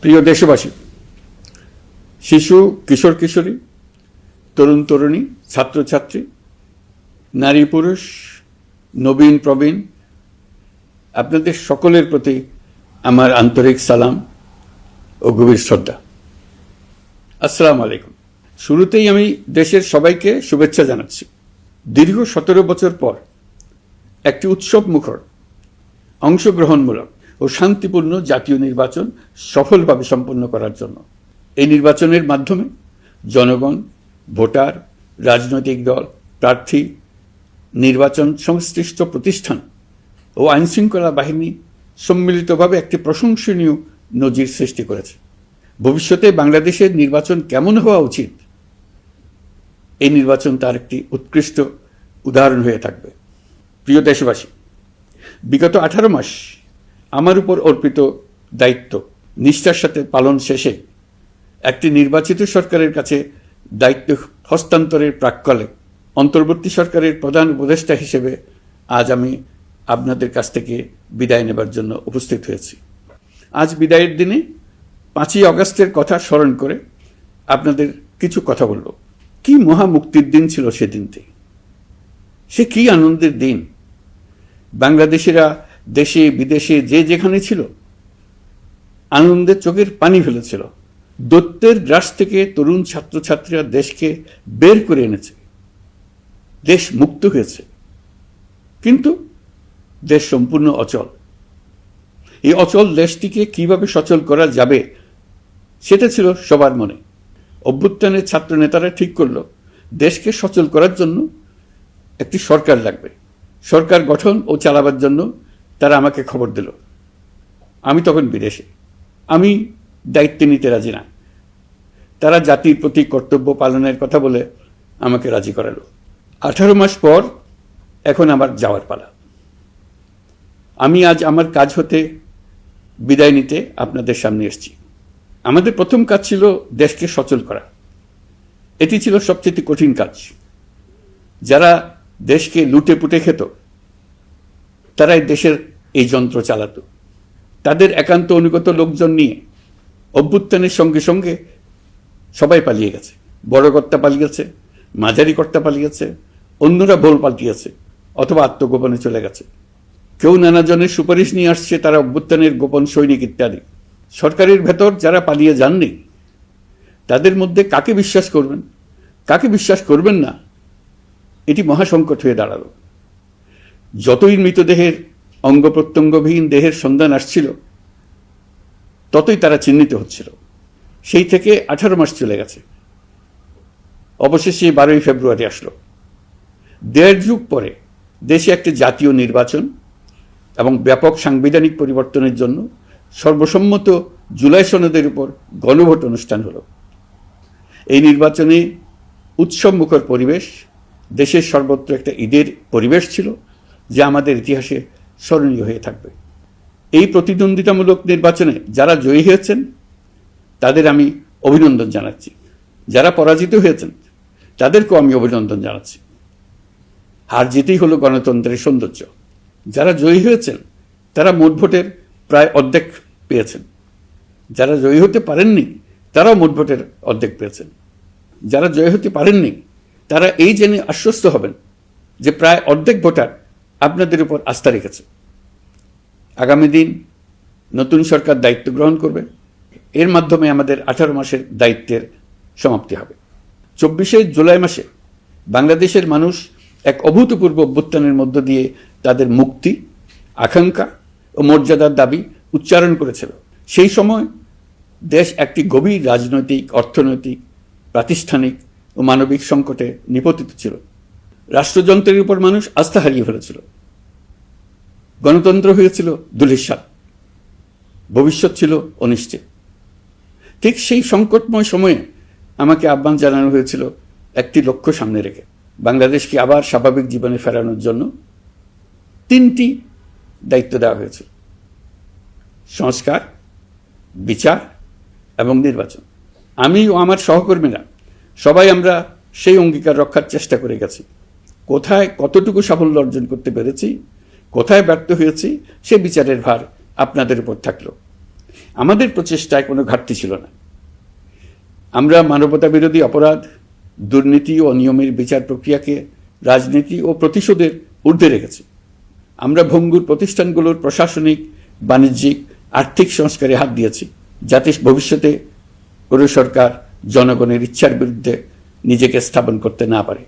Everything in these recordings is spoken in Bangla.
প্রিয় দেশবাসী, শিশু, কিশোর কিশোরী, তরুণ তরুণী, ছাত্রছাত্রী, নারী পুরুষ, নবীন প্রবীণ, আপনাদের সকলের প্রতি আমার আন্তরিক সালাম ও গভীর শ্রদ্ধা। আসসালামু আলাইকুম। শুরুতেই আমি দেশের সবাইকে শুভেচ্ছা জানাচ্ছি। দীর্ঘ 17 বছর পর একটি উৎসব মুখর, অংশগ্রহণমূলক ও শান্তিপূর্ণ জাতীয় নির্বাচন সফলভাবে সম্পন্ন করার জন্য এই নির্বাচনের মাধ্যমে জনগণ, ভোটার, রাজনৈতিক দল, প্রার্থী, নির্বাচন সংশ্লিষ্ট প্রতিষ্ঠান ও আইনশৃঙ্খলা বাহিনী সম্মিলিতভাবে একটি প্রশংসনীয় নজির সৃষ্টি করেছে। ভবিষ্যতে বাংলাদেশের নির্বাচন কেমন হওয়া উচিত, এই নির্বাচন তার একটি উৎকৃষ্ট উদাহরণ হয়ে থাকবে। প্রিয় দেশবাসী, বিগত 18 মাস আমার উপর অর্পিত দায়িত্ব নিষ্ঠার সাথে পালন শেষে একটি নির্বাচিত সরকারের কাছে দায়িত্ব হস্তান্তরের প্রাক্কালে অন্তর্বর্তী সরকারের প্রধান উপদেষ্টা হিসেবে আজ আমি আপনাদের কাছ থেকে বিদায় নেবার জন্য উপস্থিত হয়েছি। আজ বিদায়ের দিনে 5ই আগস্টের কথা স্মরণ করে আপনাদের কিছু কথা বলব। কি মহা মুক্তির দিন ছিল সেদিনটি, সে কি আনন্দের দিন। বাংলাদেশিরা দেশে বিদেশে যে যেখানে ছিল আনন্দে চোখের পানি ফেলেছিল। দৈত্যের গ্রাস থেকে তরুণ ছাত্রছাত্রীরা দেশকে বের করে এনেছে, দেশ মুক্ত হয়েছে। কিন্তু দেশ সম্পূর্ণ অচল। এই অচল দেশটিকে কিভাবে সচল করা যাবে সেটা ছিল সবার মনে। অভ্যুত্থানের ছাত্র নেতারা ঠিক করলো দেশকে সচল করার জন্য একটি সরকার লাগবে। সরকার গঠন ও চালাবার জন্য তারা আমাকে খবর দিল। আমি তখন বিদেশে, আমি দায়িত্ব নিতে রাজি না। তারা জাতির প্রতি কর্তব্য পালনের কথা বলে আমাকে রাজি করালো। 18 মাস পর এখন আমার যাওয়ার পালা। আমি আজ আমার কাজ হতে বিদায় নিতে আপনাদের সামনে এসেছি। আমাদের প্রথম কাজ ছিল দেশকে সচল করা। এটি ছিল সবচেয়ে কঠিন কাজ। যারা দেশকে লুটে পুটে খেত তারাই দেশের এই যন্ত্র চালাতো। তাদের একান্ত অনুগত লোকজন নিয়ে অভ্যুত্থানের সঙ্গে সঙ্গে সবাই পালিয়ে গেছে। বড় কর্তা পালিয়েছে, মাঝারি কর্তা পালিয়েছে, অন্যরা ভোল পাল্টিয়েছে অথবা আত্মগোপনে চলে গেছে। কেউ নানাজনের সুপারিশ নিয়ে আসছে, তারা অভ্যুত্থানের গোপন সৈনিক ইত্যাদি। সরকারের ভেতর যারা পালিয়ে যাননি তাদের মধ্যে কাকে বিশ্বাস করবেন, কাকে বিশ্বাস করবেন না, এটি মহাসংকট হয়ে দাঁড়ালো। যতই মৃতদেহের অঙ্গ প্রত্যঙ্গবিহীন দেহের সন্ধান আসছিল ততই তারা চিহ্নিত হচ্ছিল। সেই থেকে 18 মাস চলে গেছে। অবশেষে 12ই ফেব্রুয়ারি আসলো। 1.5 যুগ পরে দেশে একটি জাতীয় নির্বাচন এবং ব্যাপক সাংবিধানিক পরিবর্তনের জন্য সর্বসম্মত জুলাই সনদের উপর গণভোট অনুষ্ঠান হলো। এই নির্বাচনে উৎসব মুখর পরিবেশ, দেশের সর্বত্র একটা ঈদের পরিবেশ ছিল যা আমাদের ইতিহাসে স্মরণীয় হয়ে থাকবে। এই প্রতিদ্বন্দ্বিতামূলক নির্বাচনে যারা জয়ী হয়েছেন তাদের আমি অভিনন্দন জানাচ্ছি। যারা পরাজিত হয়েছেন তাদেরকেও আমি অভিনন্দন জানাচ্ছি। হার জিতেই হলো গণতন্ত্রের সৌন্দর্য। যারা জয়ী হয়েছেন তারা মোট ভোটের প্রায় অর্ধেক পেয়েছেন। যারা জয়ী হতে পারেননি তারাও মোট ভোটের অর্ধেক পেয়েছেন। যারা জয়ী হতে পারেননি তারা এই জেনে আশ্বস্ত হবেন যে প্রায় অর্ধেক ভোটার আপনাদের উপর আস্থা রেখেছে। আগামী দিন নতুন সরকার দায়িত্ব গ্রহণ করবে। এর মাধ্যমে আমাদের 18 মাসের দায়িত্বের সমাপ্তি হবে। 24শে জুলাই মাসে বাংলাদেশের মানুষ এক অভূতপূর্ব অভ্যুত্থানের মধ্য দিয়ে তাদের মুক্তি, আকাঙ্ক্ষা ও মর্যাদার দাবি উচ্চারণ করেছিল। সেই সময় দেশ একটি গভীর রাজনৈতিক, অর্থনৈতিক, প্রাতিষ্ঠানিক ও মানবিক সংকটে নিপতিত ছিল। রাষ্ট্রযন্ত্রের উপর মানুষ আস্থা হারিয়ে ফেলেছিল। গণতন্ত্র হয়েছিল ধূলিসাৎ, ভবিষ্যৎ ছিল অনিশ্চিত। ঠিক সেই সংকটময় সময়ে আমাকে আহ্বান জানানো হয়েছিল একটি লক্ষ্য সামনে রেখে বাংলাদেশকে আবার স্বাভাবিক জীবনে ফেরানোর জন্য 3টি দায়িত্ব দেওয়া হয়েছিল: সংস্কার, বিচার এবং নির্বাচন। আমি ও আমার সহকর্মীরা সবাই আমরা সেই অঙ্গীকার রক্ষার চেষ্টা করে গেছি। কোথায় কতটুকু সাফল্য অর্জন করতে পেরেছি, কোথায় ব্যর্থ হয়েছি, সে বিচারের ভার আপনাদের উপর থাকলো। আমাদের প্রচেষ্টায় কোনো ঘাটতি ছিল না। আমরা মানবতা বিরোধী অপরাধ, দুর্নীতি ও অনিয়মের বিচার প্রক্রিয়াকে রাজনীতি ও প্রতিশোধের ঊর্ধ্বে রেখেছি। আমরা ভঙ্গুর প্রতিষ্ঠানগুলোর প্রশাসনিক, বাণিজ্যিক, আর্থিক সংস্কারে হাত দিয়েছি, যাতে ভবিষ্যতে কোনো সরকার জনগণের ইচ্ছার বিরুদ্ধে নিজেকে স্থাপন করতে না পারে।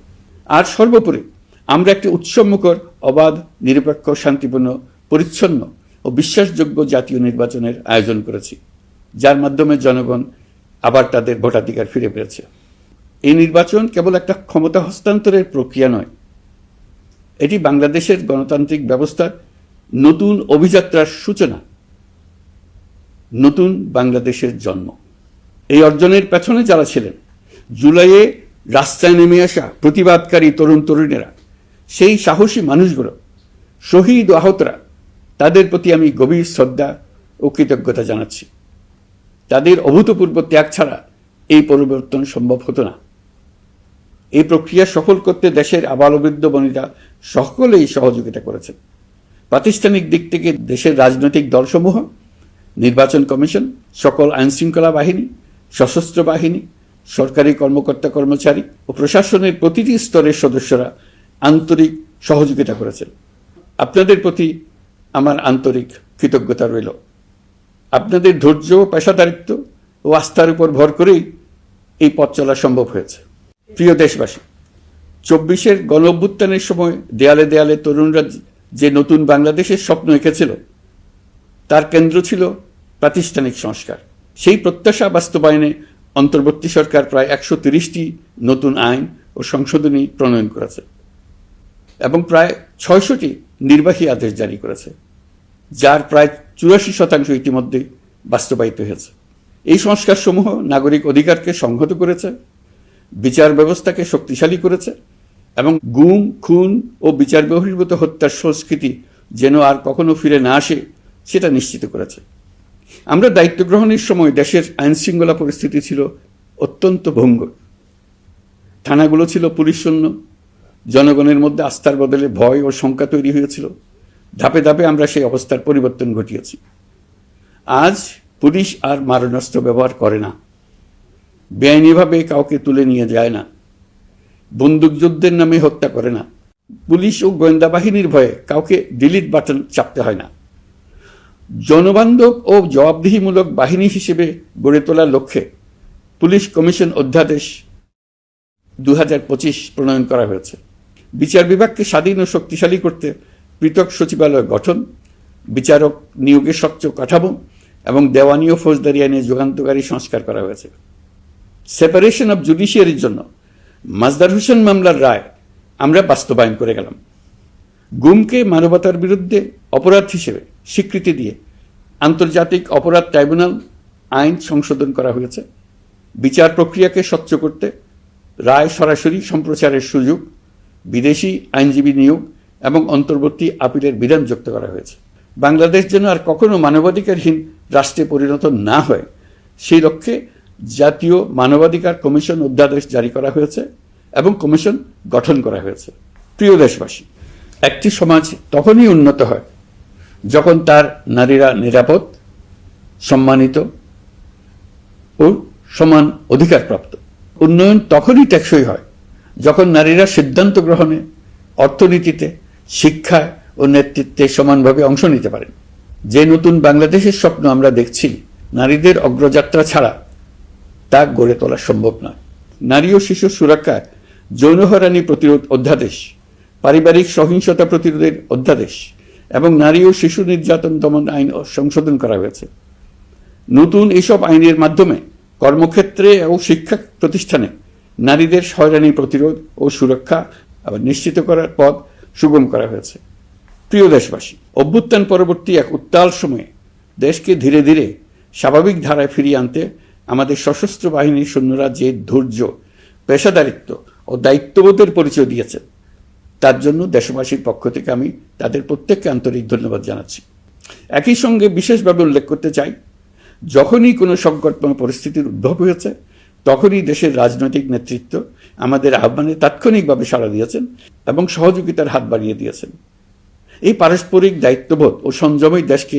আর সর্বোপরি আমরা একটি উৎসবমুখর, অবাধ, নিরপেক্ষ, শান্তিপূর্ণ, পরিচ্ছন্ন ও বিশ্বাসযোগ্য জাতীয় নির্বাচনের আয়োজন করেছি, যার মাধ্যমে জনগণ আবার তাদের ভোটাধিকার ফিরে পেয়েছে। এই নির্বাচন কেবল একটা ক্ষমতা হস্তান্তরের প্রক্রিয়া নয়, এটি বাংলাদেশের গণতান্ত্রিক ব্যবস্থার নতুন অভিযাত্রার সূচনা, নতুন বাংলাদেশের জন্ম। এই অর্জনের পেছনে যারা ছিলেন, জুলাইয়ে রাস্তায় নেমে আসা প্রতিবাদকারী তরুণ তরুণীরা, সেই সাহসী মানুষগুলো, শহীদ ও আহতরা, তাদের প্রতি আমি গভীর শ্রদ্ধা ও কৃতজ্ঞতা জানাচ্ছি। তাদের অভূতপূর্ব ত্যাগ ছাড়া এই পরিবর্তন সম্ভব হতো না। এই প্রক্রিয়া সফল করতে দেশের আবালবৃদ্ধ বনিতা সকলেই সহযোগিতা করেছেন। প্রাতিষ্ঠানিক দিক থেকে দেশের রাজনৈতিক দলসমূহ, নির্বাচন কমিশন, সকল আইনশৃঙ্খলা বাহিনী, সশস্ত্র বাহিনী, সরকারি কর্মকর্তা কর্মচারী ও প্রশাসনের প্রতিটি স্তরের সদস্যরা আন্তরিক সহযোগিতা করেছেন। আপনাদের প্রতি আমার আন্তরিক কৃতজ্ঞতা রইল। আপনাদের ধৈর্য, পেশাদারিত্ব ও আস্থার উপর ভর করেই এই পথ চলা সম্ভব হয়েছে। প্রিয় দেশবাসী, 24-এর গণ অভ্যুত্থানের সময় দেয়ালে দেয়ালে তরুণরা যে নতুন বাংলাদেশের স্বপ্ন এঁকেছিল, তার কেন্দ্র ছিল প্রাতিষ্ঠানিক সংস্কার। সেই প্রত্যাশা বাস্তবায়নে অন্তর্বর্তী সরকার প্রায় 130টি নতুন আইন ও সংশোধনী প্রণয়ন করেছে এবং প্রায় 600টি নির্বাহী আদেশ জারি করেছে, যার প্রায় 84% ইতিমধ্যে বাস্তবায়িত হয়েছে। এই সংস্কারসমূহ নাগরিক অধিকারকে সংহত করেছে, বিচার ব্যবস্থাকে শক্তিশালী করেছে এবং গুম, খুন ও বিচার বহির্ভূত হত্যার সংস্কৃতি যেন আর কখনো ফিরে না আসে সেটা নিশ্চিত করেছে। আমরা দায়িত্ব গ্রহণের সময় দেশের আইনশৃঙ্খলা পরিস্থিতি ছিল অত্যন্ত ভঙ্গুর। থানাগুলো ছিল পুলিশশূন্য, জনগণের মধ্যে আস্থার বদলে ভয় ও শঙ্কা তৈরি হয়েছিল। ধাপে ধাপে আমরা সেই অবস্থার পরিবর্তন ঘটিয়েছি। আজ পুলিশ আর মারণাস্ত্র ব্যবহার করে না, বেআইনিভাবে কাউকে তুলে নিয়ে যায় না, বন্দুকযুদ্ধের নামে হত্যা করে না, পুলিশ ও গোয়েন্দা বাহিনীর ভয়ে কাউকে ডিলিট বাটন চাপতে হয় না। জনবান্ধব ও জবাবদিহিমূলক বাহিনী হিসেবে গড়ে তোলার লক্ষ্যে পুলিশ কমিশন অধ্যাদেশ 2025 প্রণয়ন করা হয়েছে। বিচার বিভাগকে স্বাধীন ও শক্তিশালী করতে পৃথক সচিবালয় গঠন, বিচারক নিয়োগের স্বচ্ছ কাঠামো এবং দেওয়ানি ও ফৌজদারি আইনে যুগান্তকারী সংস্কার করা হয়েছে। সেপারেশন অব জুডিশিয়ারির জন্য মাজদার হোসেন মামলার রায় আমরা বাস্তবায়ন করে গেলাম। গুমকে মানবতার বিরুদ্ধে অপরাধ হিসেবে স্বীকৃতি দিয়ে আন্তর্জাতিক অপরাধ ট্রাইব্যুনাল আইন সংশোধন করা হয়েছে। বিচার প্রক্রিয়াকে স্বচ্ছ করতে রায় সরাসরি সম্প্রচারের সুযোগ, বিদেশি আইনজীবী নিয়োগ এবং অন্তর্বর্তী আপিলের বিধান যুক্ত করা হয়েছে। বাংলাদেশ যেন আর কখনো মানবাধিকারহীন রাষ্ট্রে পরিণত না হয়, সেই লক্ষ্যে জাতীয় মানবাধিকার কমিশন অধ্যাদেশ জারি করা হয়েছে এবং কমিশন গঠন করা হয়েছে। প্রিয় দেশবাসী, একটি সমাজ তখনই উন্নত হয় যখন তার নারীরা নিরাপদ, সম্মানিত ও সমান অধিকারপ্রাপ্ত। উন্নয়ন তখনই টেকসই হয় যখন নারীরা সিদ্ধান্ত গ্রহণে, অর্থনীতিতে, শিক্ষায় ও নেতৃত্বে সমানভাবে অংশ নিতে পারেন। যে নতুন বাংলাদেশের স্বপ্ন আমরা দেখছি, নারীদের অগ্রযাত্রা ছাড়া তা গড়ে তোলা সম্ভব নয়। নারী ও শিশু সুরক্ষায় যৌন হয়রানি প্রতিরোধ অধ্যাদেশ, পারিবারিক সহিংসতা প্রতিরোধের অধ্যাদেশ এবং নারী ও শিশু নির্যাতন দমন আইন সংশোধন করা হয়েছে। নতুন এইসব আইনের মাধ্যমে কর্মক্ষেত্রে ও শিক্ষা প্রতিষ্ঠানে নারীদের হয়রানি প্রতিরোধ ও সুরক্ষা আবার নিশ্চিত করার পথ সুগম করা হয়েছে। প্রিয় দেশবাসী, অভ্যুত্থান পরবর্তী এক উত্তাল সময়ে দেশকে ধীরে ধীরে স্বাভাবিক ধারায় ফিরিয়ে আনতে আমাদের সশস্ত্র বাহিনীর সৈন্যরা যে ধৈর্য, পেশাদারিত্ব ও দায়িত্ববোধের পরিচয় দিয়েছেন, তার জন্য দেশবাসীর পক্ষ থেকে আমি তাদের প্রত্যেককে আন্তরিক ধন্যবাদ জানাচ্ছি। একই সঙ্গে বিশেষভাবে উল্লেখ করতে চাই, যখনই কোনো সংকটময় পরিস্থিতির উদ্ভব হয়েছে, তখনই দেশের রাজনৈতিক নেতৃত্ব আমাদের আহ্বানে তাৎক্ষণিকভাবে সাড়া দিয়েছেন এবং সহযোগিতার হাত বাড়িয়ে দিয়েছেন। এই পারস্পরিক দায়িত্ববোধ ও সংযমই দেশকে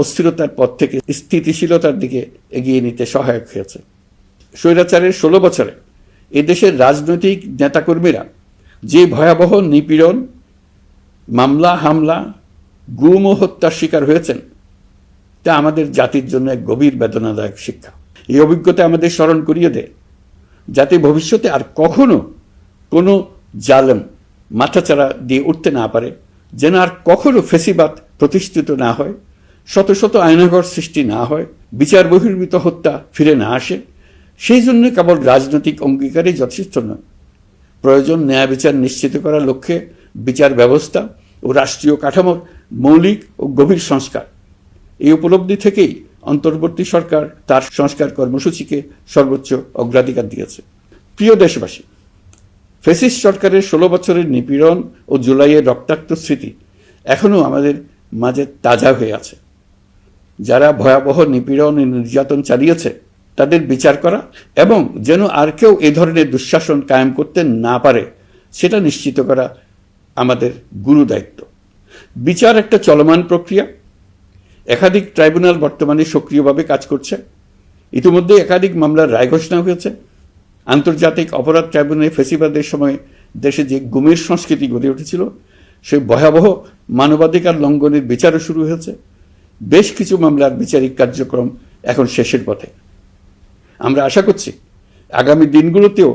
অস্থিরতার পথ থেকে স্থিতিশীলতার দিকে এগিয়ে নিতে সহায়ক হয়েছে। স্বৈরাচারের 16 বছরে এদেশের রাজনৈতিক নেতাকর্মীরা যে ভয়াবহ নিপীড়ন, মামলা হামলা, গুম ও হত্যার শিকার হয়েছেন, তা আমাদের জাতির জন্য এক গভীর বেদনাদায়ক শিক্ষা। এই অভিজ্ঞতা আমাদের স্মরণ করিয়ে দেয়, যাতে ভবিষ্যতে আর কখনো কোনো জালেম মাথাচাড়া দিয়ে উঠতে না পারে, যেন আর কখনো ফেসিবাদ প্রতিষ্ঠিত না হয়, শত শত আয়নাঘর সৃষ্টি না হয়, বিচার বহির্ভূত হত্যা ফিরে না আসে। সেই জন্য কেবল রাজনৈতিক অঙ্গীকারই যথেষ্ট নয়, প্রয়োজন ন্যায় বিচার নিশ্চিত করার লক্ষ্যে বিচার ব্যবস্থা ও রাষ্ট্রীয় কাঠামোর মৌলিক ও গভীর সংস্কার। এই উপলব্ধি থেকেই অন্তর্বর্তী সরকার তার সংস্কার কর্মসূচিকে সর্বোচ্চ অগ্রাধিকার দিয়েছে। প্রিয় দেশবাসী, ফ্যাসিস্ট সরকারের 16 বছরের নিপীড়ন ও জুলাইয়ের রক্তাক্ত স্মৃতি এখনও আমাদের মাঝে তাজা হয়ে আছে। যারা ভয়াবহ নিপীড়ন ও নির্যাতন চালিয়েছে তাদের বিচার করা এবং যেন আর কেউ এ ধরনের দুঃশাসন কায়েম করতে না পারে সেটা নিশ্চিত করা আমাদের গুরু দায়িত্ব। বিচার একটা চলমান প্রক্রিয়া। একাধিক ট্রাইব্যুনাল বর্তমানে সক্রিয়ভাবে কাজ করছে। ইতিমধ্যে একাধিক মামলার রায় ঘোষণা হয়েছে। আন্তর্জাতিক অপরাধ ট্রাইব্যুনালে ফেসিবাদের সময় দেশে যে গুমের সংস্কৃতি গড়ে উঠেছিল, সেই ভয়াবহ মানবাধিকার লঙ্ঘনের বিচারও শুরু হয়েছে। বেশ কিছু মামলার বিচারিক কার্যক্রম এখন শেষের পথে। আমরা আশা করছি আগামী দিনগুলোতেও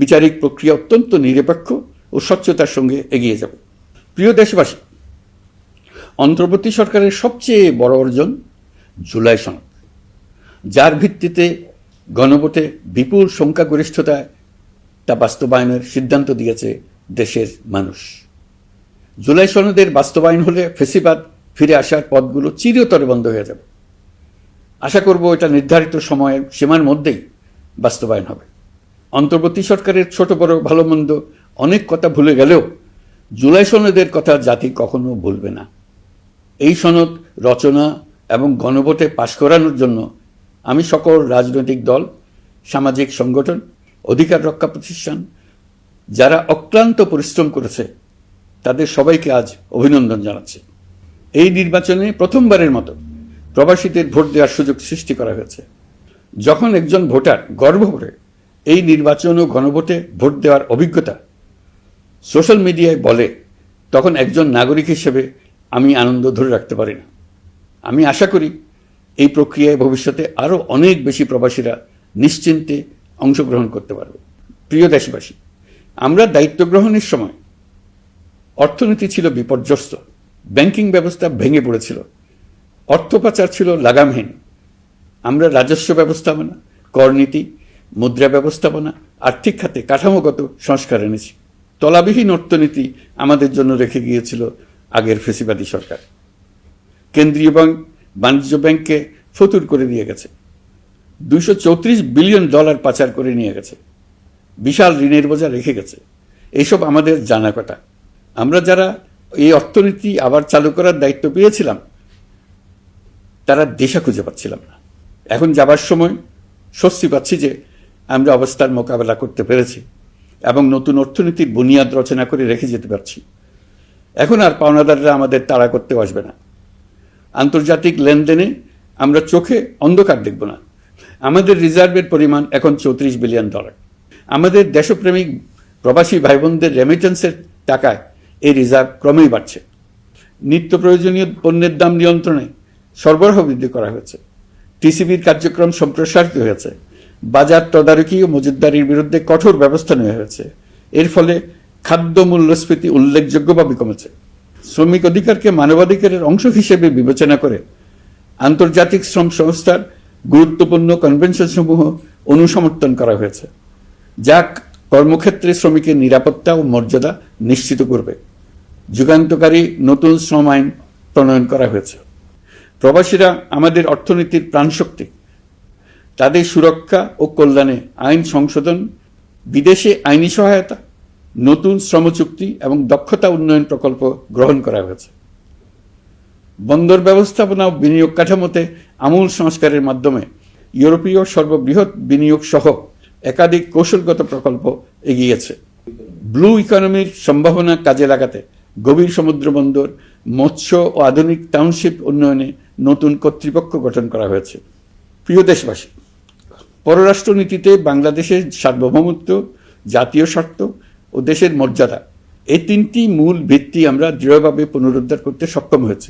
বিচারিক প্রক্রিয়া অত্যন্ত নিরপেক্ষ ও স্বচ্ছতার সঙ্গে এগিয়ে যাবে। প্রিয় দেশবাসী, অন্তর্বর্তী সরকারের সবচেয়ে বড় অর্জন জুলাই সনদ, যার ভিত্তিতে গণভোটে বিপুল সংখ্যাগরিষ্ঠতায় তা বাস্তবায়নের সিদ্ধান্ত দিয়েছে দেশের মানুষ। জুলাই সনদের বাস্তবায়ন হলে ফেসিবাদ ফিরে আসার পথগুলো চিরতরে বন্ধ হয়ে যাবে। আশা করব এটা নির্ধারিত সময়ের সীমার মধ্যেই বাস্তবায়ন হবে। অন্তর্বর্তী সরকারের ছোট বড় ভালো মন্দ অনেক কথা ভুলে গেলেও জুলাই সনদের কথা জাতি কখনো ভুলবে না। এই সনদ রচনা এবং গণভোটে পাশ করানোর জন্য আমি সকল রাজনৈতিক দল, সামাজিক সংগঠন, অধিকার রক্ষা প্রতিষ্ঠান যারা অক্লান্ত পরিশ্রম করেছে তাদের সবাইকে আজ অভিনন্দন জানাচ্ছি। এই নির্বাচনে প্রথমবারের মতো প্রবাসীদের ভোট দেওয়ার সুযোগ সৃষ্টি করা হয়েছে। যখন একজন ভোটার গর্ব করে এই নির্বাচন ও গণভোটে ভোট দেওয়ার অভিজ্ঞতা সোশ্যাল মিডিয়ায় বলে, তখন একজন নাগরিক হিসেবে আমি আনন্দ ধরে রাখতে পারি না। আমি আশা করি এই প্রক্রিয়ায় ভবিষ্যতে আরও অনেক বেশি প্রবাসীরা নিশ্চিন্তে অংশগ্রহণ করতে পারবে। প্রিয় দেশবাসী, আমরা দায়িত্ব গ্রহণের সময় অর্থনীতি ছিল বিপর্যস্ত, ব্যাংকিং ব্যবস্থা ভেঙে পড়েছিল, অর্থ পাচার ছিল লাগামহীন। আমরা রাজস্ব ব্যবস্থাপনা, করনীতি, মুদ্রা ব্যবস্থাপনা, আর্থিক খাতে কাঠামোগত সংস্কার এনেছি। তলাবিহীন অর্থনীতি আমাদের জন্য রেখে গিয়েছিল আগের ফেসিবাদী সরকার। কেন্দ্রীয় ব্যাংক বাণিজ্য ব্যাংককে ফতুর করে দিয়ে গেছে, $234 বিলিয়ন পাচার করে নিয়ে গেছে, বিশাল ঋণের বোঝা রেখে গেছে। এইসব আমাদের জানা কথা। আমরা যারা এই অর্থনীতি আবার চালু করার দায়িত্ব পেয়েছিলাম তারা দিশা খুঁজে পাচ্ছিলাম না। এখন যাবার সময় স্বস্তি পাচ্ছি যে আমরা অবস্থার মোকাবেলা করতে পেরেছি এবং নতুন অর্থনীতির বুনিয়াদ রচনা করে রেখে যেতে পারছি। এখন আর পাওনাদাররা আমাদের তাড়া করতে আসবে না। আন্তর্জাতিক লেনদেনে আমরা চোখে অন্ধকার দেখব না। আমাদের রিজার্ভের পরিমাণ এখন $34 বিলিয়ন। আমাদের দেশপ্রেমিক প্রবাসী ভাই বোনদের রেমিটেন্সের টাকায় এই রিজার্ভ ক্রমেই বাড়ছে। নিত্য প্রয়োজনীয় পণ্যের দাম নিয়ন্ত্রণে সরবরাহ বৃদ্ধি করা হয়েছে। টিসিবির কার্যক্রম সম্প্রসারিত হয়েছে। বাজার তদারকি ও মজুতদারির বিরুদ্ধে কঠোর ব্যবস্থা নেওয়া হয়েছে। এর ফলে খাদ্য মূল্যস্ফীতি উল্লেখযোগ্যভাবে কমেছে। শ্রমিক অধিকারকে মানবাধিকারের অংশ হিসেবে বিবেচনা করে আন্তর্জাতিক শ্রম সংস্থার গুরুত্বপূর্ণ কনভেনশনসমূহ অনুসমর্থন করা হয়েছে, যা কর্মক্ষেত্রে শ্রমিকের নিরাপত্তা ও মর্যাদা নিশ্চিত করবে। যুগান্তকারী নতুন শ্রম আইন প্রণয়ন করা হয়েছে। প্রবাসীরা আমাদের অর্থনীতির প্রাণশক্তি। তাদের সুরক্ষা ও কল্যাণে আইন সংশোধন, বিদেশে আইনি সহায়তা, নতুন শ্রম চুক্তি এবং দক্ষতা উন্নয়ন প্রকল্প গ্রহণ করা হয়েছে। বন্দর ব্যবস্থাপনা ও বিনিয়োগ কাঠামোতে আমূল সংস্কারের মাধ্যমে ইউরোপীয় সর্ববৃহৎ বিনিয়োগ সহ একাধিক কৌশলগত প্রকল্প এগিয়েছে। ব্লু ইকোনমির সম্ভাবনা কাজে লাগাতে গভীর সমুদ্র বন্দর, মৎস্য ও আধুনিক টাউনশিপ উন্নয়নে নতুন কর্তৃপক্ষ গঠন করা হয়েছে। প্রিয় দেশবাসী, পররাষ্ট্রনীতিতে বাংলাদেশের সার্বভৌমত্ব, জাতীয় স্বার্থ ও দেশের মর্যাদা, এই তিনটি মূল ভিত্তি আমরা দৃঢ়ভাবে পুনরুদ্ধার করতে সক্ষম হয়েছি।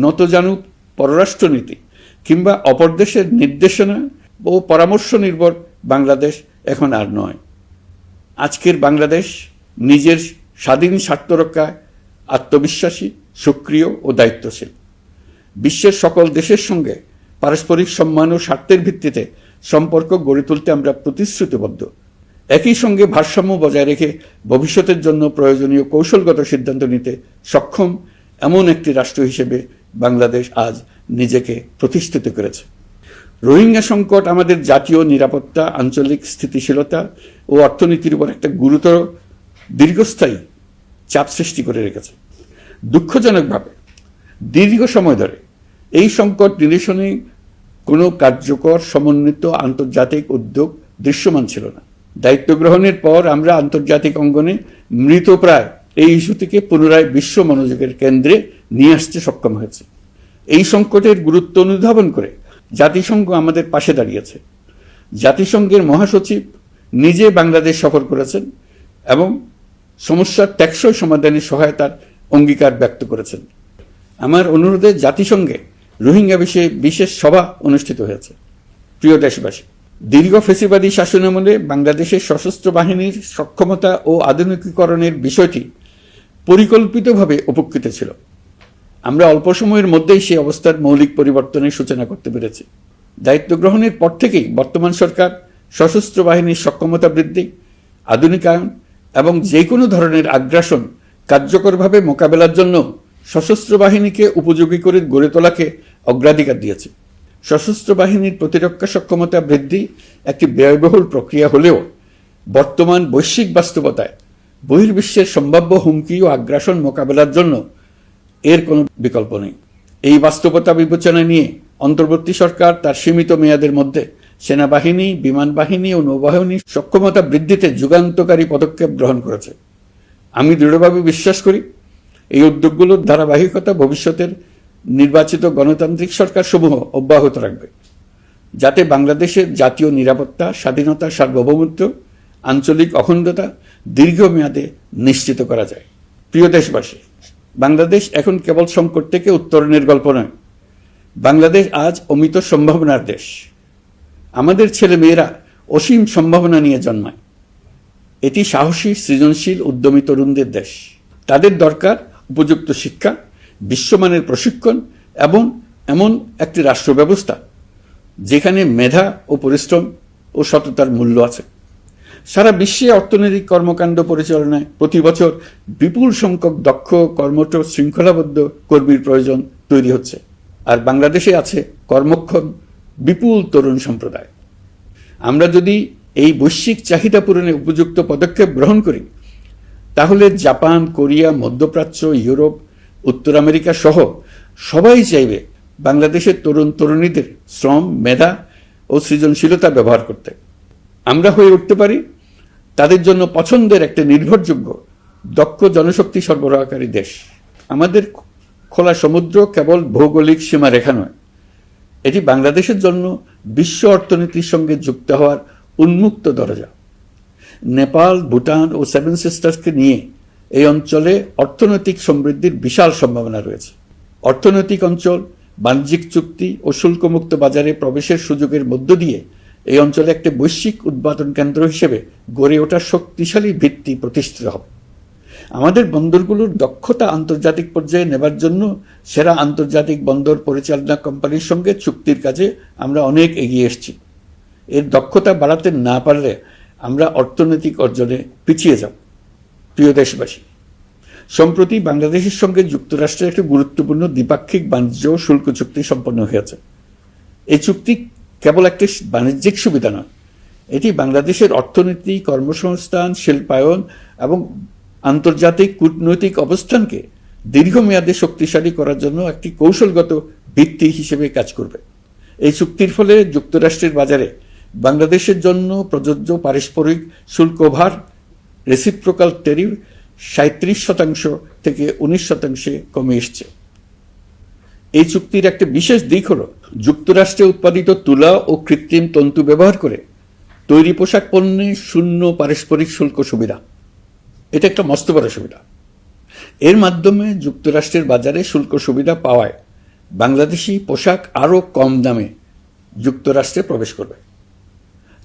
নতজানু পররাষ্ট্রনীতি কিংবা অপর দেশের নির্দেশনা ও পরামর্শ নির্ভর বাংলাদেশ এখন আর নয়। আজকের বাংলাদেশ নিজের স্বাধীন স্বার্থ রক্ষায় আত্মবিশ্বাসী, সক্রিয় ও দায়িত্বশীল। বিশ্বের সকল দেশের সঙ্গে পারস্পরিক সম্মান ও স্বার্থের ভিত্তিতে সম্পর্ক গড়ে তুলতে আমরা প্রতিশ্রুতিবদ্ধ। একই সঙ্গে ভারসাম্য বজায় রেখে ভবিষ্যতের জন্য প্রয়োজনীয় কৌশলগত সিদ্ধান্ত নিতে সক্ষম এমন একটি রাষ্ট্র হিসেবে বাংলাদেশ আজ নিজেকে প্রতিষ্ঠিত করেছে। রোহিঙ্গা সংকট আমাদের জাতীয় নিরাপত্তা, আঞ্চলিক স্থিতিশীলতা ও অর্থনীতির উপর একটা গুরুতর দীর্ঘস্থায়ী চাপ সৃষ্টি করে রেখেছে। দুঃখজনকভাবে দীর্ঘ সময় ধরে এই সংকট নিরসনে কোনো কার্যকর সমন্বিত আন্তর্জাতিক উদ্যোগ দৃশ্যমান ছিল না। দায়িত্ব গ্রহণের পর আমরা আন্তর্জাতিক অঙ্গনে মৃতপ্রায় এই ইস্যু থেকে পুনরায় বিশ্ব মনোযোগের কেন্দ্রে নিয়ে আসতে সক্ষম হয়েছে। এই সংকটের গুরুত্ব অনুধাবন করে জাতিসংঘ আমাদের পাশে দাঁড়িয়েছে। জাতিসংঘের মহাসচিব নিজে বাংলাদেশ সফর করেছেন এবং সমস্যার টেকসই সমাধানে সহায়তার অঙ্গীকার ব্যক্ত করেছেন। আমার অনুরোধে জাতিসংঘে রোহিঙ্গা বিষয়ে বিশেষ সভা অনুষ্ঠিত হয়েছে। প্রিয় দেশবাসী, দীর্ঘ ফেসিবাদী শাসনামলে বাংলাদেশের সশস্ত্র বাহিনীর সক্ষমতা ও আধুনিকীকরণের বিষয়টি পরিকল্পিতভাবে উপেক্ষিত ছিল। আমরা অল্প সময়ের মধ্যেই সেই অবস্থার মৌলিক পরিবর্তনের সূচনা করতে পেরেছি। দায়িত্ব গ্রহণের পর থেকেই বর্তমান সরকার সশস্ত্র বাহিনীর সক্ষমতা বৃদ্ধি, আধুনিকায়ন এবং যে কোনো ধরনের আগ্রাসন কার্যকরভাবে মোকাবেলার জন্য সশস্ত্র বাহিনীকে উপযোগী করে গড়ে তোলাকে অগ্রাধিকার দিয়েছে। সশস্ত্র বাহিনীর প্রতিরক্ষা সক্ষমতা বৃদ্ধি একটি ব্যয়বহুল প্রক্রিয়া হলেও বর্তমান বৈশ্বিক বাস্তবতায় বহির্বিশ্বের সম্ভাব্য হুমকি ও আগ্রাসন মোকাবেলার জন্য এর কোনো বিকল্প নেই। এই বাস্তবতা বিবেচনা নিয়ে অন্তর্বর্তী সরকার তার সীমিত মেয়াদের মধ্যে সেনাবাহিনী, বিমান বাহিনী ও নৌবাহিনীর সক্ষমতা বৃদ্ধিতে যুগান্তকারী পদক্ষেপ গ্রহণ করেছে। আমি দৃঢ়ভাবে বিশ্বাস করি এই উদ্যোগগুলোর ধারাবাহিকতা ভবিষ্যতের নির্বাচিত গণতান্ত্রিক সরকার সমূহ অব্যাহত রাখবে, যাতে বাংলাদেশের জাতীয় নিরাপত্তা, স্বাধীনতা, সার্বভৌমত্ব, আঞ্চলিক অখণ্ডতা দীর্ঘমেয়াদে নিশ্চিত করা যায়। প্রিয় দেশবাসী, বাংলাদেশ এখন কেবল সংকট থেকে উত্তরণের গল্প নয়। বাংলাদেশ আজ অমিত সম্ভাবনার দেশ। আমাদের ছেলে মেয়েরা অসীম সম্ভাবনা নিয়ে জন্মায়। এটি সাহসী, সৃজনশীল, উদ্যমী তরুণদের দেশ। তাদের দরকার উপযুক্ত শিক্ষা, বিশ্বমানের প্রশিক্ষণ এবং এমন একটি রাষ্ট্র ব্যবস্থা যেখানে মেধা ও পরিশ্রম ও সততার মূল্য আছে। সারা বিশ্বে অর্থনৈতিক কর্মকাণ্ড পরিচালনায় প্রতি বছর বিপুল সংখ্যক দক্ষ, কর্মঠ, শৃঙ্খলাবদ্ধ কর্মীর প্রয়োজন তৈরি হচ্ছে, আর বাংলাদেশে আছে কর্মক্ষম বিপুল তরুণ সম্প্রদায়। আমরা যদি এই বৈশ্বিক চাহিদা পূরণে উপযুক্ত পদক্ষেপ গ্রহণ করি, তাহলে জাপান, কোরিয়া, মধ্যপ্রাচ্য, ইউরোপ, উত্তর আমেরিকা সহ সবাই চাইবে বাংলাদেশের তরুণ তরুণীদের শ্রম, মেধা ও সৃজনশীলতা ব্যবহার করতে। আমরা হয়ে উঠতে পারি তাদের জন্য পছন্দের একটা নির্ভরযোগ্য, দক্ষ জনশক্তি সরবরাহকারী দেশ। আমাদের খোলা সমুদ্র কেবল ভৌগোলিক সীমারেখা নয়, এটি বাংলাদেশের জন্য বিশ্ব অর্থনীতির সঙ্গে যুক্ত হওয়ার উন্মুক্ত দরজা। নেপাল, ভুটান ও সেভেন সিস্টার্সকে নিয়ে এই অঞ্চলে অর্থনৈতিক সমৃদ্ধির বিশাল সম্ভাবনা রয়েছে। অর্থনৈতিক অঞ্চল, বাণিজ্যিক চুক্তি ও শুল্কমুক্ত বাজারে প্রবেশের সুযোগের মধ্য দিয়ে এই অঞ্চলে একটি বৈশ্বিক উৎপাদন কেন্দ্র হিসেবে গড়ে ওঠার শক্তিশালী ভিত্তি প্রতিষ্ঠিত হবে। আমাদের বন্দরগুলোর দক্ষতা আন্তর্জাতিক পর্যায়ে নেবার জন্য সেরা আন্তর্জাতিক বন্দর পরিচালনা কোম্পানির সঙ্গে চুক্তির কাজে আমরা অনেক এগিয়ে এসেছি। এর দক্ষতা বাড়াতে না পারলে আমরা অর্থনৈতিক অর্জনে পিছিয়ে যাব। প্রিয় দেশবাসী, সম্প্রতি বাংলাদেশের সঙ্গে যুক্তরাষ্ট্রের একটি গুরুত্বপূর্ণ দ্বিপাক্ষিক বাণিজ্য ও শুল্ক চুক্তি সম্পন্ন হয়েছে। এই চুক্তি কেবল একটি বাণিজ্যিক সুবিধা নয়, এটি বাংলাদেশের অর্থনীতি, কর্মসংস্থান, শিল্পায়ন এবং আন্তর্জাতিক কূটনৈতিক অবস্থানকে দীর্ঘমেয়াদে শক্তিশালী করার জন্য একটি কৌশলগত ভিত্তি হিসেবে কাজ করবে। এই চুক্তির ফলে যুক্তরাষ্ট্রের বাজারে বাংলাদেশের জন্য প্রযোজ্য পারস্পরিক শুল্কভার, রেসিপ্রোকাল ট্যারিফ 37% থেকে 19% কমে এসছে। এই চুক্তির একটা বিশেষ দিক হল যুক্তরাষ্ট্রে উৎপাদিত তুলা ও কৃত্রিম তন্তু ব্যবহার করে তৈরি পোশাক পণ্যে শূন্য পারস্পরিক শুল্ক সুবিধা। এটা একটা মস্ত বড় সুবিধা। এর মাধ্যমে যুক্তরাষ্ট্রের বাজারে শুল্ক সুবিধা পাওয়ায় বাংলাদেশি পোশাক আরও কম দামে যুক্তরাষ্ট্রে প্রবেশ করবে।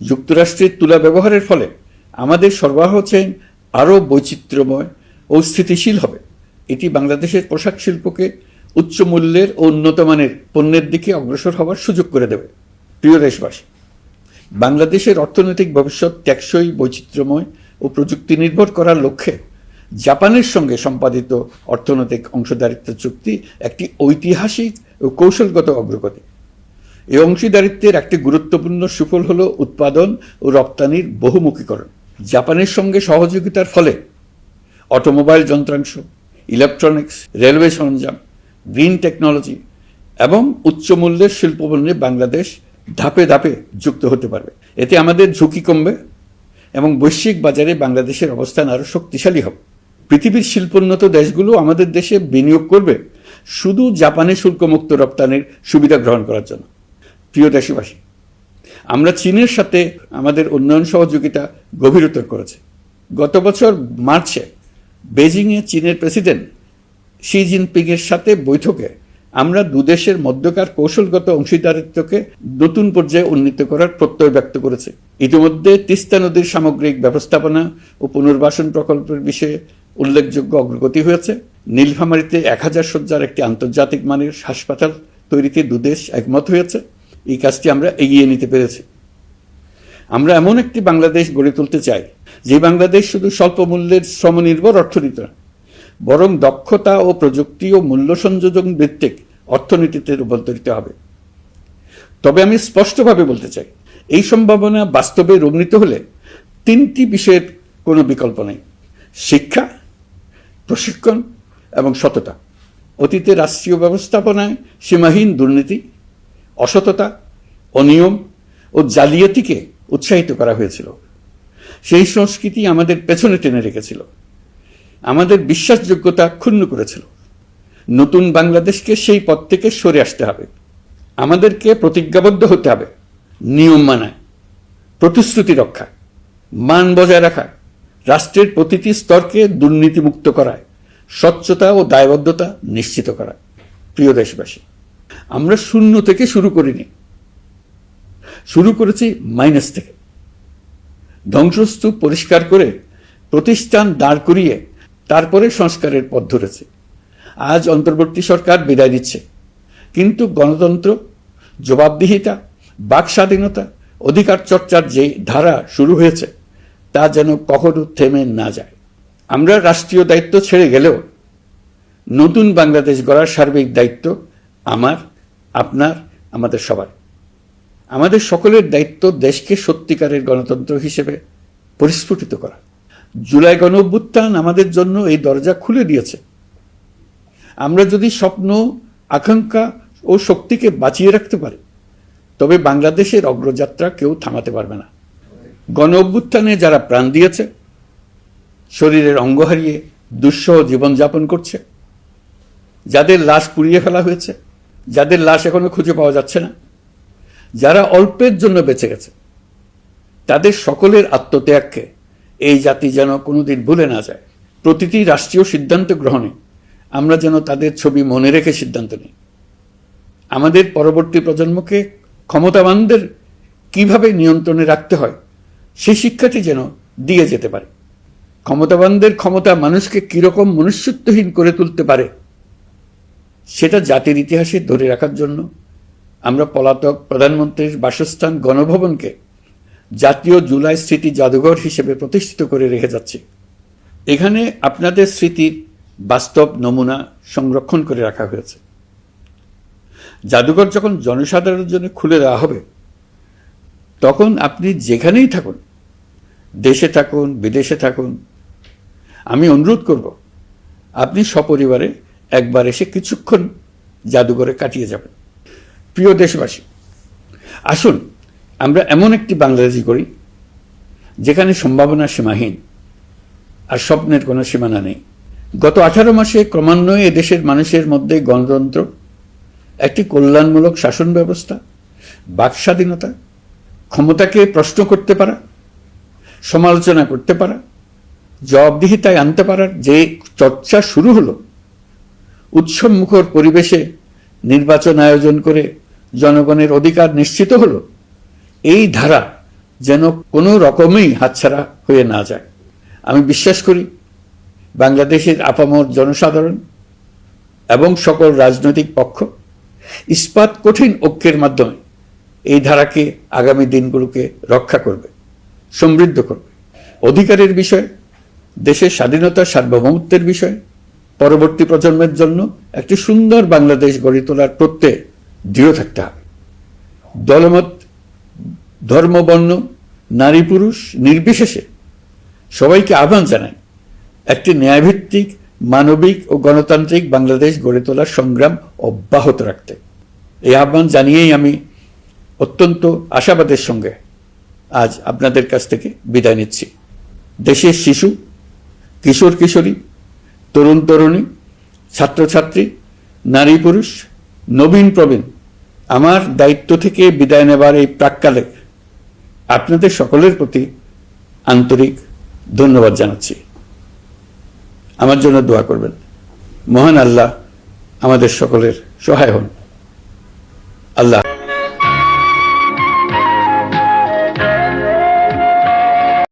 যুক্তরাষ্ট্রের তুলা ব্যবহারের ফলে আমাদের সরবরাহ চেইন আরও বৈচিত্র্যময় ও স্থিতিশীল হবে। এটি বাংলাদেশের পোশাক শিল্পকে উচ্চ মূল্যের ও উন্নত মানের পণ্যের দিকে অগ্রসর হওয়ার সুযোগ করে দেবে। প্রিয় দেশবাসী, বাংলাদেশের অর্থনৈতিক ভবিষ্যৎ টেকসই, বৈচিত্র্যময় ও প্রযুক্তি নির্ভর করার লক্ষ্যে জাপানের সঙ্গে সম্পাদিত অর্থনৈতিক অংশীদারিত্ব চুক্তি একটি ঐতিহাসিক ও কৌশলগত অগ্রগতি। এই অংশীদারিত্বের একটি গুরুত্বপূর্ণ সুফল হল উৎপাদন ও রপ্তানির বহুমুখীকরণ। জাপানের সঙ্গে সহযোগিতার ফলে অটোমোবাইল যন্ত্রাংশ, ইলেকট্রনিক্স, রেলওয়ে সরঞ্জাম, গ্রিন টেকনোলজি এবং উচ্চমূল্যের শিল্পপণ্যে বাংলাদেশ ধাপে ধাপে যুক্ত হতে পারবে। এতে আমাদের ঝুঁকি কমবে এবং বৈশ্বিক বাজারে বাংলাদেশের অবস্থান আরও শক্তিশালী হবে। পৃথিবীর শিল্পোন্নত দেশগুলো আমাদের দেশে বিনিয়োগ করবে শুধু জাপানে শুল্কমুক্ত রপ্তানির সুবিধা গ্রহণ করার জন্য। প্রিয় দেশবাসী, আমরা চীনের সাথে আমাদের উন্নয়ন সহযোগিতা গভীরতর করেছি। গত বছর মার্চে বেজিংয়ে চীনের প্রেসিডেন্ট শি জিনপিংয়ের সাথে বৈঠকে আমরা দুদেশের মধ্যকার কৌশলগত অংশীদারিত্বকে নতুন পর্যায়ে উন্নীত করার প্রত্যয় ব্যক্ত করেছে। ইতিমধ্যে তিস্তা নদীর সামগ্রিক ব্যবস্থাপনা ও পুনর্বাসন প্রকল্পের বিষয়ে উল্লেখযোগ্য অগ্রগতি হয়েছে। নীলফামারীতে 1000 শয্যার একটি আন্তর্জাতিক মানের হাসপাতাল তৈরিতে দুদেশ একমত হয়েছে। এই কাজটি আমরা এগিয়ে নিতে পেরেছি। আমরা এমন একটি বাংলাদেশ গড়ে তুলতে চাই যে বাংলাদেশ শুধু স্বল্প মূল্যের শ্রমনির্ভর অর্থনীতি নয়, বরং দক্ষতা ও প্রযুক্তি ও মূল্য সংযোজন ভিত্তিক অর্থনীতিতে রূপান্তরিত হবে। তবে আমি স্পষ্টভাবে বলতে চাই, এই সম্ভাবনা বাস্তবে রূপ নিতে হলে 3টি বিষয়ের কোনো বিকল্প নেই: শিক্ষা, প্রশিক্ষণ এবং সততা। অতীতে রাষ্ট্রীয় ব্যবস্থাপনায় সীমাহীন দুর্নীতি, অসততা, অনিয়ম ও জালিয়াতিকে উৎসাহিত করা হয়েছিল। সেই সংস্কৃতি আমাদের পেছনে টেনে রেখেছিল, আমাদের বিশ্বাসযোগ্যতা ক্ষুণ্ণ করেছিল। নতুন বাংলাদেশকে সেই পথ থেকে সরে আসতে হবে। আমাদেরকে প্রতিজ্ঞাবদ্ধ হতে হবে নিয়ম মানায়, প্রতিশ্রুতি রক্ষা, মান বজায় রাখা, রাষ্ট্রের প্রতিটি স্তরকে দুর্নীতিমুক্ত করায়, স্বচ্ছতা ও দায়বদ্ধতা নিশ্চিত করা। প্রিয় দেশবাসী, আমরা শূন্য থেকে শুরু করিনি, শুরু করেছি মাইনাস থেকে। ধ্বংসস্তূপ পরিষ্কার করে প্রতিষ্ঠান দাঁড় করিয়ে তারপরে সংস্কারের পথ ধরেছে। আজ অন্তর্বর্তী সরকার বিদায় দিচ্ছে, কিন্তু গণতন্ত্র, জবাবদিহিতা, বাক স্বাধীনতা, অধিকার চর্চার যে ধারা শুরু হয়েছে তা যেন কখনো থেমে না যায়। আমরা রাষ্ট্রীয় দায়িত্ব ছেড়ে গেলেও নতুন বাংলাদেশ গড়ার সার্বিক দায়িত্ব আমার, আপনার, আমাদের সবার। আমাদের সকলের দায়িত্ব দেশকে সত্যিকারের গণতন্ত্র হিসেবে পরিস্ফুটিত করা। জুলাই গণঅভ্যুত্থান আমাদের জন্য এই দরজা খুলে দিয়েছে। আমরা যদি স্বপ্ন, আকাঙ্ক্ষা ও শক্তিকে বাঁচিয়ে রাখতে পারি, তবে বাংলাদেশের অগ্রযাত্রা কেউ থামাতে পারবে না। গণঅভ্যুত্থানে যারা প্রাণ দিয়েছে, শরীরের অঙ্গ হারিয়ে দুঃসহ জীবনযাপন করছে, যাদের লাশ পুড়িয়ে ফেলা হয়েছে, যাদের লাশ এখনো খুঁজে পাওয়া যাচ্ছে না, যারা অল্পের জন্য বেঁচে গেছে, তাদের সকলের আত্মত্যাগকে এই জাতি যেন কোনোদিন ভুলে না যায়। প্রতিটি রাষ্ট্রীয় সিদ্ধান্ত গ্রহণে আমরা যেন তাদের ছবি মনে রেখে সিদ্ধান্ত নিই। আমাদের পরবর্তী প্রজন্মকে ক্ষমতাবানদের কিভাবে নিয়ন্ত্রণে রাখতে হয় সেই শিক্ষাটি যেন দিয়ে যেতে পারে। ক্ষমতাবানদের ক্ষমতা মানুষকে কিরকম মনুষ্যত্বহীন করে তুলতে পারে সেটা জাতির ইতিহাসে ধরে রাখার জন্য আমরা পলাতক প্রধানমন্ত্রীর বাসস্থান গণভবনকে জাতীয় জুলাই স্মৃতি জাদুঘর হিসেবে প্রতিষ্ঠিত করে রেখে যাচ্ছি। এখানে আপনাদের স্মৃতির বাস্তব নমুনা সংরক্ষণ করে রাখা হয়েছে। জাদুঘর যখন জনসাধারণের জন্য খুলে দেওয়া হবে, তখন আপনি যেখানেই থাকুন, দেশে থাকুন, বিদেশে থাকুন, আমি অনুরোধ করব আপনি সপরিবারে একবার এসে কিছুক্ষণ জাদুঘরে কাটিয়ে যাবেন। প্রিয় দেশবাসী, আসুন আমরা এমন একটি বাংলাদেশ গড়ি যেখানে সম্ভাবনা সীমাহীন, আর স্বপ্নের কোনো সীমানা নেই। গত 18 মাসে ক্রমান্বয়ে এদেশের মানুষের মধ্যে গণতন্ত্র, একটি কল্যাণমূলক শাসন ব্যবস্থা, বাক স্বাধীনতা, ক্ষমতাকে প্রশ্ন করতে পারা, সমালোচনা করতে পারা, জবাবদিহিতায় আনতে পারার যে চর্চা শুরু হলো, উৎসবমুখর পরিবেশে নির্বাচন আয়োজন করে জনগণের অধিকার নিশ্চিত হলো, এই ধারা যেন কোনো রকমেই হাতছাড়া হয়ে না যায়। আমি বিশ্বাস করি বাংলাদেশের আপামর জনসাধারণ এবং সকল রাজনৈতিক পক্ষ ইস্পাত কঠিন ঐক্যের মাধ্যমে এই ধারাকে আগামী দিনগুলোকে রক্ষা করবে, সমৃদ্ধ করবে। অধিকারের বিষয়ে, দেশের স্বাধীনতা সার্বভৌমত্বের বিষয়ে পরবর্তী প্রজন্মের জন্য একটি সুন্দর বাংলাদেশ গড়ে তোলার প্রত্যয়ে দৃঢ় থাকতে হবে। দলমত, ধর্ম, বর্ণ, নারী পুরুষ নির্বিশেষে সবাইকে আহ্বান জানাই একটি ন্যায়ভিত্তিক, মানবিক ও গণতান্ত্রিক বাংলাদেশ গড়ে তোলার সংগ্রাম অব্যাহত রাখতে। এই আহ্বান জানিয়েই আমি অত্যন্ত আশাবাদের সঙ্গে আজ আপনাদের কাছ থেকে বিদায় নিচ্ছি। দেশের শিশু, কিশোর কিশোরী, তরুণ তরুণী, ছাত্রছাত্রী, নারী পুরুষ, নবীন প্রবীণ, আমার দায়িত্ব থেকে বিদায় নেবার এই প্রাক্কালে আপনাদের সকলের প্রতি আন্তরিক ধন্যবাদ জানাচ্ছি। আমার জন্য দোয়া করবেন। মহান আল্লাহ আমাদের সকলের সহায় হন। আল্লাহ।